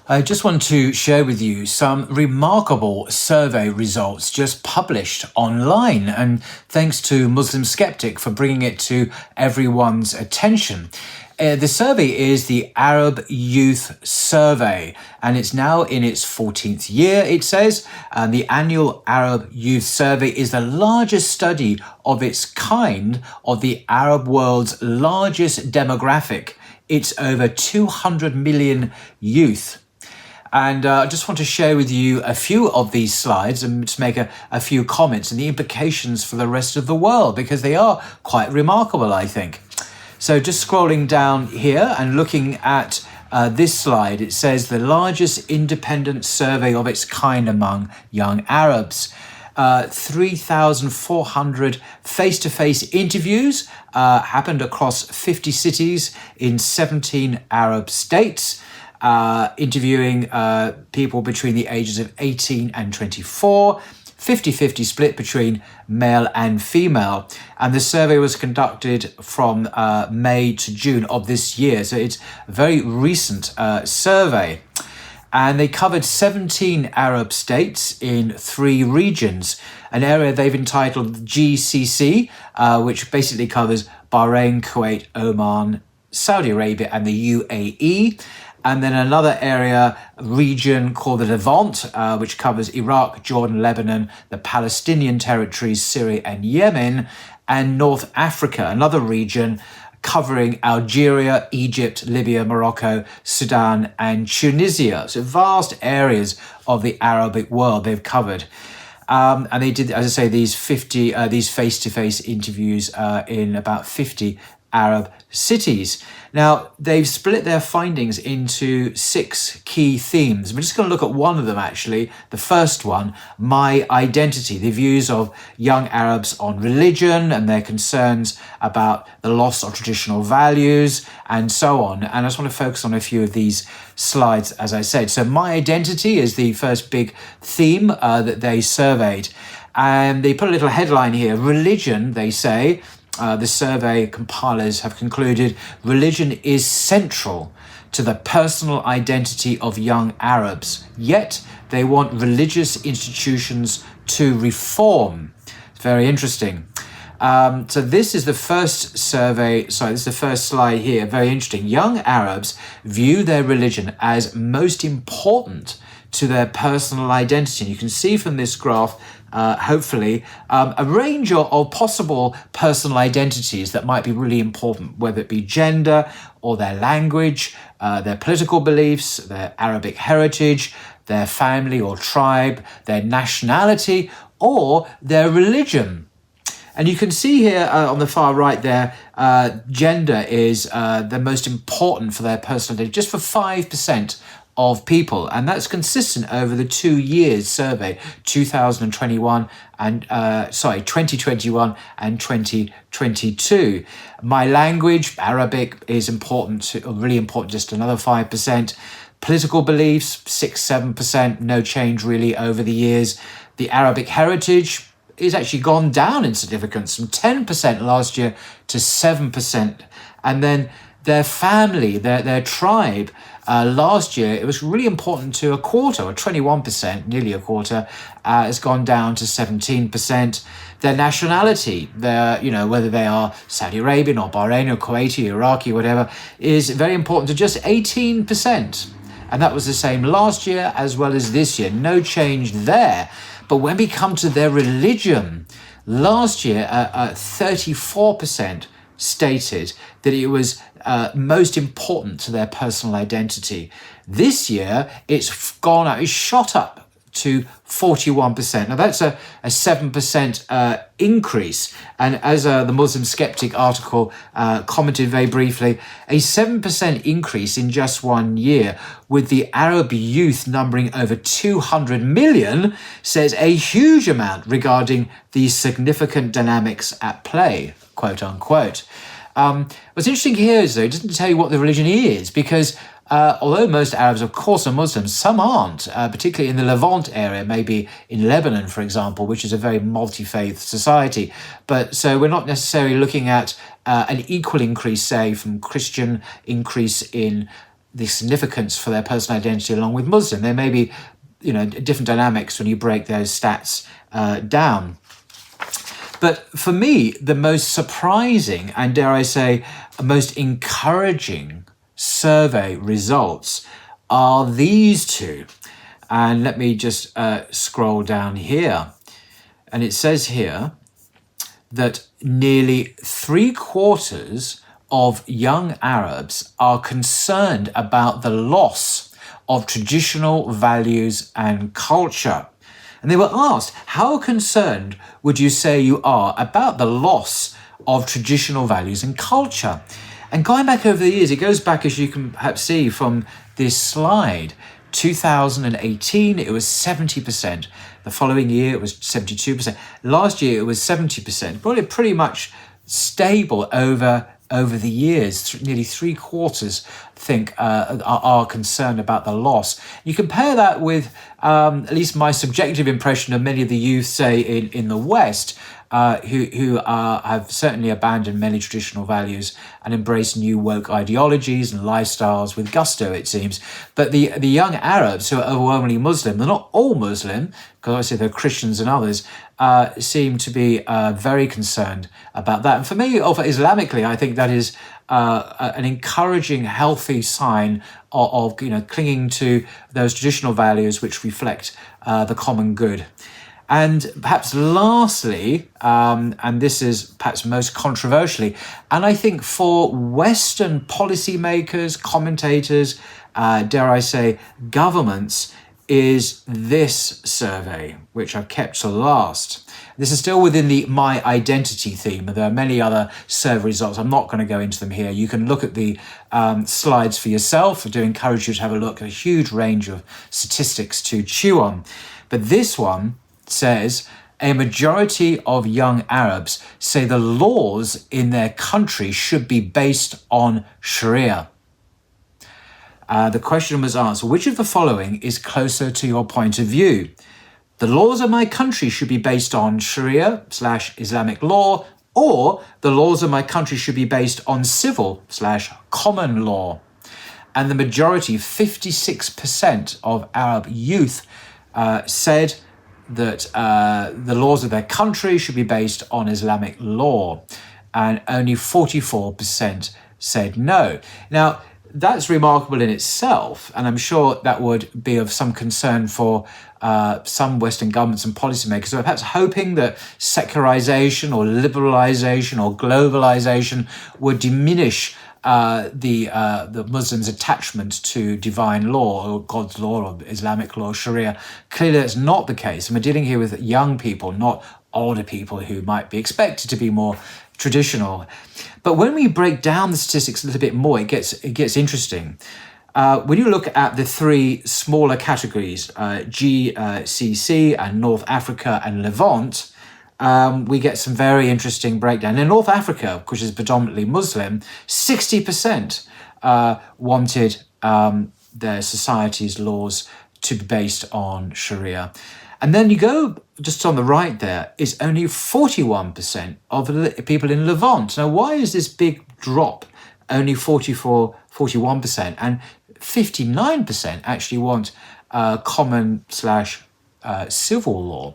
I just want to share with you some remarkable survey results just published online, and thanks to Muslim Skeptic for bringing it to everyone's attention. The survey is the Arab Youth Survey, and it's now in its 14th year, it says. The annual Arab Youth Survey is the largest study of its kind of the Arab world's largest demographic. It's over 200 million youth. And I just want to share with you a few of these slides and just make a few comments and the implications for the rest of the world, because they are quite remarkable, I think. So just scrolling down here and looking at this slide, it says the largest independent survey of its kind among young Arabs. 3,400 face-to-face interviews happened across 50 cities in 17 Arab states. Interviewing people between the ages of 18 and 24, 50-50 split between male and female. And the survey was conducted from May to June of this year. So it's a very recent survey. And they covered 17 Arab states in 3 regions, an area they've entitled GCC, which basically covers Bahrain, Kuwait, Oman, Saudi Arabia, and the UAE. And then another region called the Levant, which covers Iraq, Jordan, Lebanon, the Palestinian territories, Syria and Yemen, and North Africa, another region covering Algeria, Egypt, Libya, Morocco, Sudan, and Tunisia. So vast areas of the Arabic world they've covered. And they did, as I say, these face-to-face interviews in about 50 Arab cities. Now, they've split their findings into 6 key themes. We're just going to look at one of them, actually. The first one, my identity, the views of young Arabs on religion and their concerns about the loss of traditional values and so on. And I just want to focus on a few of these slides, as I said. So my identity is the first big theme that they surveyed. And they put a little headline here, religion, they say. The survey compilers have concluded religion is central to the personal identity of young Arabs, yet they want religious institutions to reform. It's very interesting. So this is the first survey, this is the first slide here, very interesting. Young Arabs view their religion as most important to their personal identity. And you can see from this graph, hopefully, a range of possible personal identities that might be really important, whether it be gender or their language, their political beliefs, their Arabic heritage, their family or tribe, their nationality, or their religion. And you can see here on the far right there, gender is the most important for their personal identity, just for 5% of people, and that's consistent over the 2 years survey, 2021 and 2021 and 2022. My language, Arabic, is really important, just another 5%. Political beliefs, 6-7%, no change really over the years. The Arabic heritage is actually gone down in significance from 10% last year to 7%. And then their family, their tribe, last year, it was really important to a quarter, or 21%, nearly a quarter, has gone down to 17%. Their nationality, whether they are Saudi Arabian or Bahraini or Kuwaiti, Iraqi, whatever, is very important to just 18%. And that was the same last year as well as this year. No change there. But when we come to their religion, last year, 34% stated that it was most important to their personal identity. This year, it's shot up to 41%. Now, that's a 7% increase. And as the Muslim Skeptic article commented very briefly, a 7% increase in just 1 year, with the Arab youth numbering over 200 million, says a huge amount regarding the significant dynamics at play, quote unquote. What's interesting here is, though, it doesn't tell you what the religion is, because although most Arabs, of course, are Muslims, some aren't, particularly in the Levant area, maybe in Lebanon, for example, which is a very multi-faith society. But so we're not necessarily looking at an equal increase, say, from Christian increase in the significance for their personal identity along with Muslim. There may be, different dynamics when you break those stats down. But for me, the most surprising and, dare I say, most encouraging survey results are these two. And let me just scroll down here. And it says here that nearly 3/4 of young Arabs are concerned about the loss of traditional values and culture. And they were asked, how concerned would you say you are about the loss of traditional values and culture? And going back over the years, it goes back, as you can perhaps see from this slide, 2018, it was 70%. The following year, it was 72%. Last year, it was 70%. But pretty much stable over the years. Nearly 3/4 think are concerned about the loss. You compare that with at least my subjective impression of many of the youth, say in the West, who have certainly abandoned many traditional values and embraced new woke ideologies and lifestyles with gusto, it seems. But the young Arabs, who are overwhelmingly Muslim, they're not all Muslim, because obviously they're Christians and others, seem to be very concerned about that. And for me, Islamically, I think that is an encouraging, healthy sign of clinging to those traditional values which reflect the common good. And perhaps lastly, and this is perhaps most controversially, and I think for Western policymakers, commentators, dare I say, governments, is this survey, which I've kept to last. This is still within the My Identity theme. There are many other survey results. I'm not going to go into them here. You can look at the slides for yourself. I do encourage you to have a look at a huge range of statistics to chew on. But this one says a majority of young Arabs say the laws in their country should be based on Sharia. The question was asked, which of the following is closer to your point of view? The laws of my country should be based on Sharia/Islamic law, or the laws of my country should be based on civil/common law. And the majority, 56% of Arab youth, said that the laws of their country should be based on Islamic law, and only 44% said no. Now, that's remarkable in itself, and I'm sure that would be of some concern for some Western governments and policymakers who are perhaps hoping that secularization or liberalization or globalization would diminish the Muslims' attachment to divine law or God's law or Islamic law, Sharia. Clearly that's not the case. And we're dealing here with young people, not older people who might be expected to be more traditional. But when we break down the statistics a little bit more, it gets interesting. When you look at the three smaller categories, GCC and North Africa and Levant, we get some very interesting breakdown. In North Africa, which is predominantly Muslim, 60% wanted their society's laws to be based on Sharia. And then you go just on the right there, is only 41% of people in Levant. Now, why is this big drop? Only 41%, and 59% actually want common/civil law.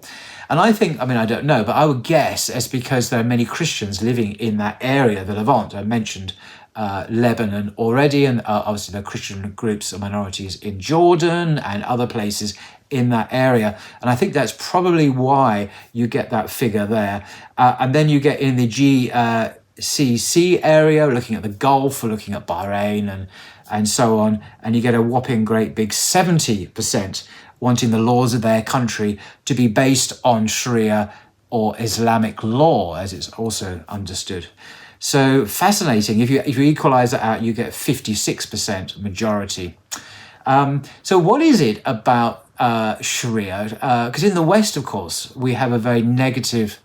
And I think, I don't know, but I would guess it's because there are many Christians living in that area, the Levant. I mentioned Lebanon already, and obviously there are Christian groups or minorities in Jordan and other places in that area. And I think that's probably why you get that figure there. And then you get in the GCC area, looking at the Gulf, or looking at Bahrain and so on, and you get a whopping great big 70% wanting the laws of their country to be based on Sharia or Islamic law, as it's also understood. So fascinating. If you equalize that out, you get 56% majority. So what is it about Sharia? Because in the West, of course, we have a very negative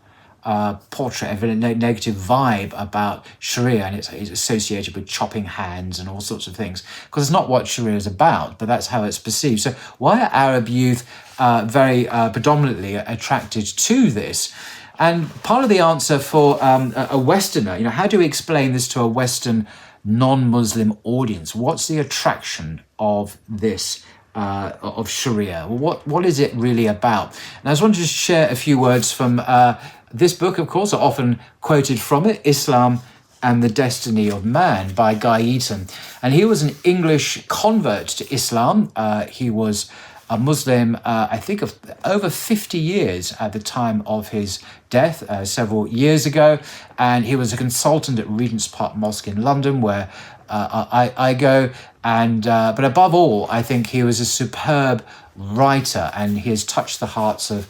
portrait, a very negative vibe about Sharia, and it's associated with chopping hands and all sorts of things, because it's not what Sharia is about, but that's how it's perceived. So why are Arab youth very predominantly attracted to this? And part of the answer for a Westerner, how do we explain this to a Western non-Muslim audience? What's the attraction of this, of Sharia? What is it really about? And I just wanted to share a few words from this book, of course, often quoted from it, Islam and the Destiny of Man by Guy Eaton. And he was an English convert to Islam. He was a Muslim, I think, of over 50 years at the time of his death, several years ago. And he was a consultant at Regent's Park Mosque in London, where I go. And but above all, I think he was a superb writer, and he has touched the hearts of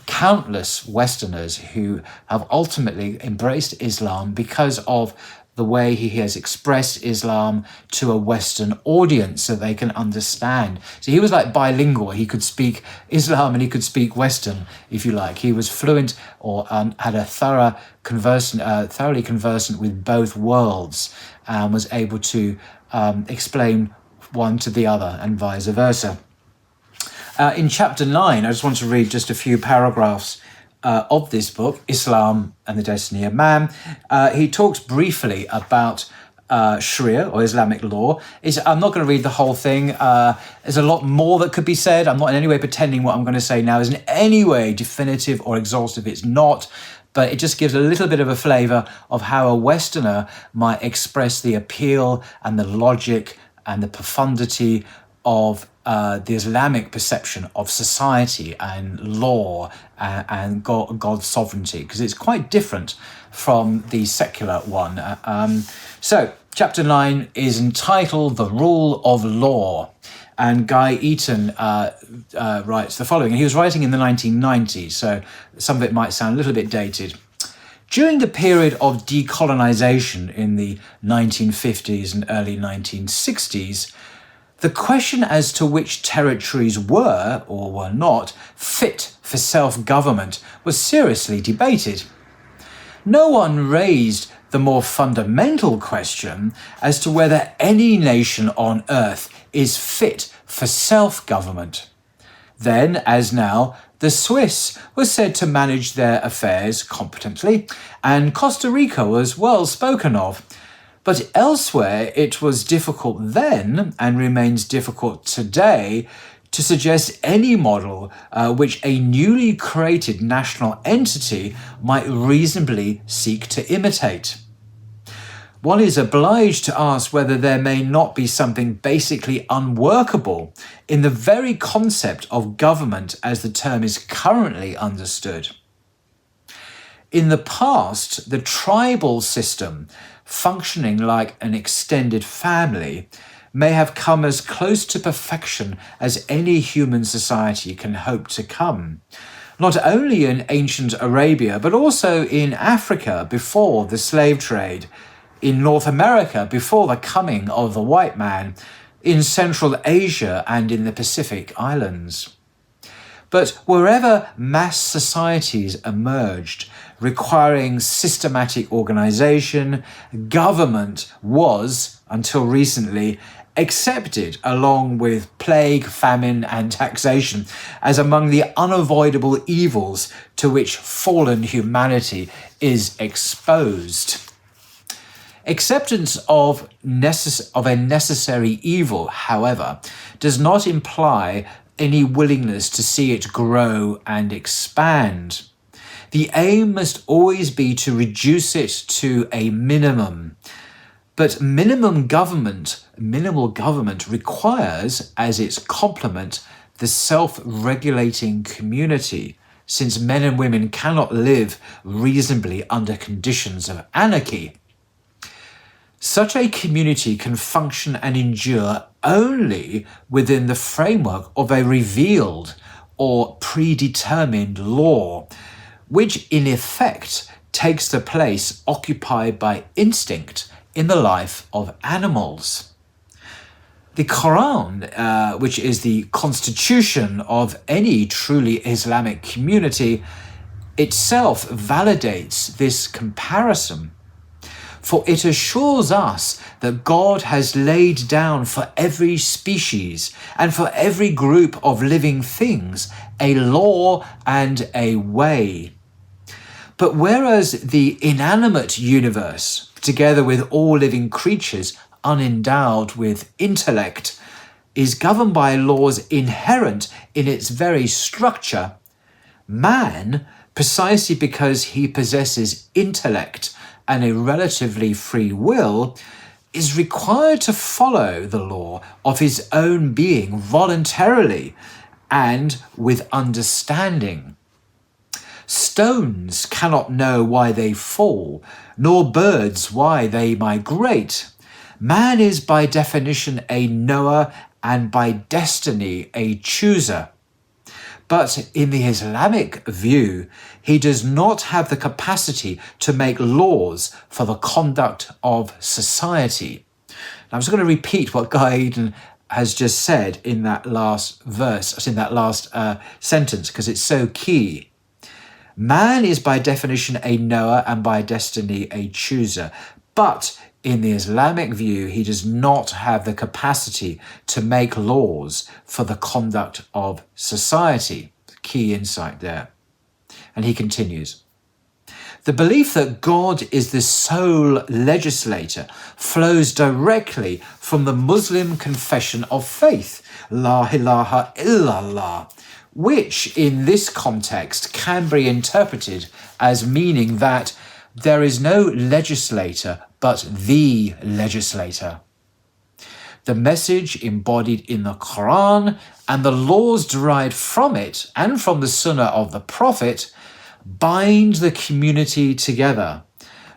countless Westerners who have ultimately embraced Islam because of the way he has expressed Islam to a Western audience so they can understand. So he was like bilingual. He could speak Islam and he could speak Western, if you like. He was fluent or had a thoroughly conversant with both worlds and was able to explain one to the other and vice versa. In chapter 9, I just want to read just a few paragraphs of this book, Islam and the Destiny of Man. He talks briefly about Sharia or Islamic law. I'm not going to read the whole thing. There's a lot more that could be said. I'm not in any way pretending what I'm going to say now is in any way definitive or exhaustive. It's not. But it just gives a little bit of a flavour of how a Westerner might express the appeal and the logic and the profundity of the Islamic perception of society and law and God's sovereignty, because it's quite different from the secular one. So chapter 9 is entitled The Rule of Law. And Guy Eaton writes the following, and he was writing in the 1990s, so some of it might sound a little bit dated. During the period of decolonization in the 1950s and early 1960s, the question as to which territories were or were not fit for self-government was seriously debated. No one raised the more fundamental question as to whether any nation on earth is fit for self-government. Then, as now, the Swiss were said to manage their affairs competently, and Costa Rica was well spoken of. But elsewhere, it was difficult then, and remains difficult today, to suggest any model which a newly created national entity might reasonably seek to imitate. One is obliged to ask whether there may not be something basically unworkable in the very concept of government as the term is currently understood. In the past, the tribal system, functioning like an extended family, may have come as close to perfection as any human society can hope to come, not only in ancient Arabia, but also in Africa before the slave trade, in North America before the coming of the white man, in Central Asia and in the Pacific Islands. But wherever mass societies emerged, requiring systematic organization, government was, until recently, accepted along with plague, famine, and taxation as among the unavoidable evils to which fallen humanity is exposed. Acceptance of a necessary evil, however, does not imply any willingness to see it grow and expand. The aim must always be to reduce it to a minimum. But minimal government requires, as its complement, the self-regulating community, since men and women cannot live reasonably under conditions of anarchy. Such a community can function and endure only within the framework of a revealed or predetermined law, which in effect takes the place occupied by instinct in the life of animals. The Quran, which is the constitution of any truly Islamic community, itself validates this comparison. For it assures us that God has laid down for every species and for every group of living things a law and a way. But whereas the inanimate universe, together with all living creatures unendowed with intellect, is governed by laws inherent in its very structure, man, precisely because he possesses intellect and a relatively free will, is required to follow the law of his own being voluntarily and with understanding. Stones cannot know why they fall, nor birds why they migrate. Man is by definition a knower and by destiny a chooser. But in the Islamic view, he does not have the capacity to make laws for the conduct of society. Now, I'm just going to repeat what Guy Eden has just said in that last verse, in that last sentence, because it's so key. Man is by definition a knower and by destiny a chooser. But in the Islamic view, he does not have the capacity to make laws for the conduct of society. Key insight there. And he continues. The belief that God is the sole legislator flows directly from the Muslim confession of faith, La ilaha illallah, which in this context can be interpreted as meaning that there is no legislator but the legislator. The message embodied in the Quran and the laws derived from it and from the Sunnah of the Prophet bind the community together.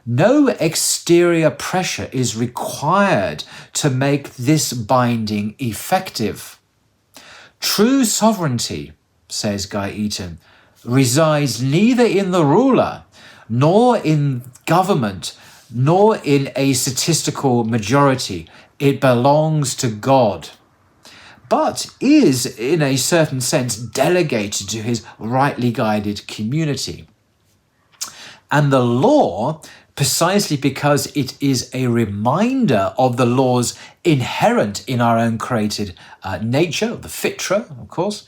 No exterior pressure is required to make this binding effective. True sovereignty, says Guy Eaton, resides neither in the ruler, nor in government, nor in a statistical majority. It belongs to God, but is, in a certain sense, delegated to his rightly guided community. And the law, precisely because it is a reminder of the laws inherent in our own created nature, the fitra, of course,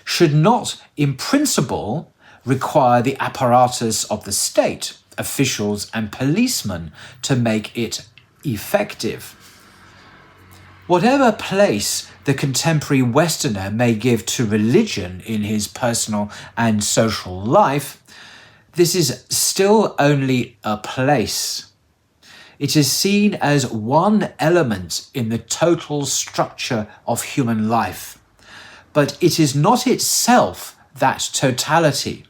should not, in principle, require the apparatus of the state, officials and policemen to make it effective. Whatever place the contemporary Westerner may give to religion in his personal and social life, this is still only a place. It is seen as one element in the total structure of human life, but it is not itself that totality.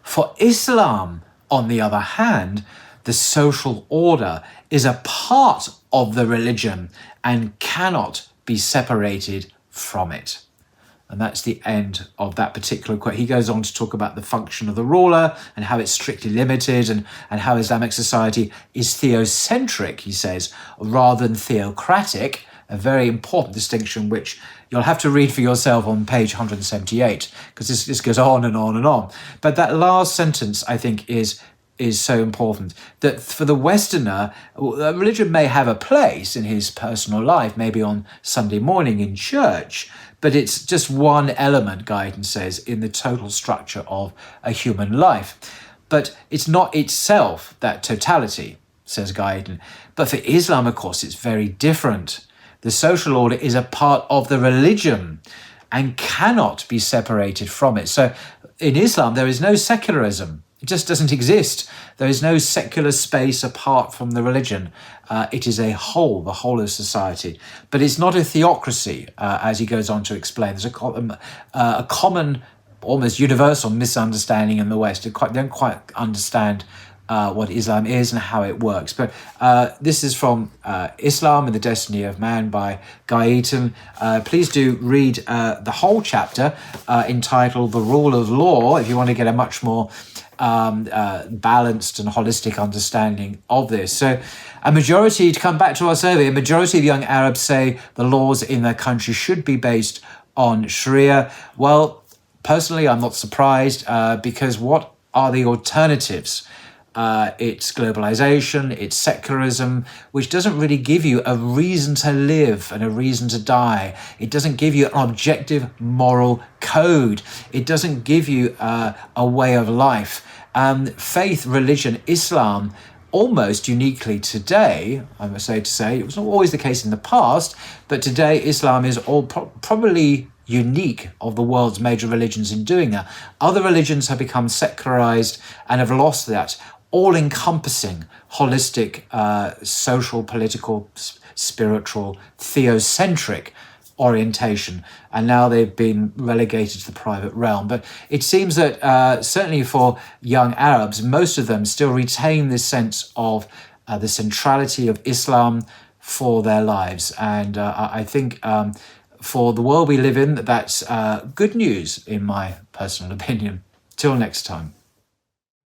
For Islam, on the other hand, the social order is a part of the religion and cannot be separated from it. And that's the end of that particular quote. He goes on to talk about the function of the ruler and how it's strictly limited and how Islamic society is theocentric, he says, rather than theocratic, a very important distinction which you'll have to read for yourself on page 178, because this goes on and on and on. But that last sentence, I think, is so important, that for the Westerner, religion may have a place in his personal life, maybe on Sunday morning in church, but it's just one element, Guyton says, in the total structure of a human life. But it's not itself that totality, says Guyton. But for Islam, of course, it's very different. The social order is a part of the religion and cannot be separated from it. So in Islam, there is no secularism. It just doesn't exist. There is no secular space apart from the religion. It is a whole, the whole of society. But it's not a theocracy, as he goes on to explain. There's a common, almost universal misunderstanding in the West. They don't quite understand what Islam is and how it works. But this is from Islam and the Destiny of Man by Guy Eaton. Please do read the whole chapter entitled The Rule of Law if you want to get a much more balanced and holistic understanding of this. So a majority, to come back to our survey, a majority of young Arabs say the laws in their country should be based on Sharia. Well, personally, I'm not surprised because what are the alternatives? It's globalization, it's secularism, which doesn't really give you a reason to live and a reason to die. It doesn't give you an objective moral code. It doesn't give you a way of life. Faith, religion, Islam almost uniquely today, I must say, it was not always the case in the past, but today Islam is probably unique of the world's major religions in doing that. Other religions have become secularized and have lost that all-encompassing, holistic, social, political, spiritual, theocentric orientation, and now they've been relegated to the private realm. But it seems that certainly for young Arabs, most of them still retain this sense of the centrality of Islam for their lives. And I think for the world we live in, that's good news, in my personal opinion. Till next time.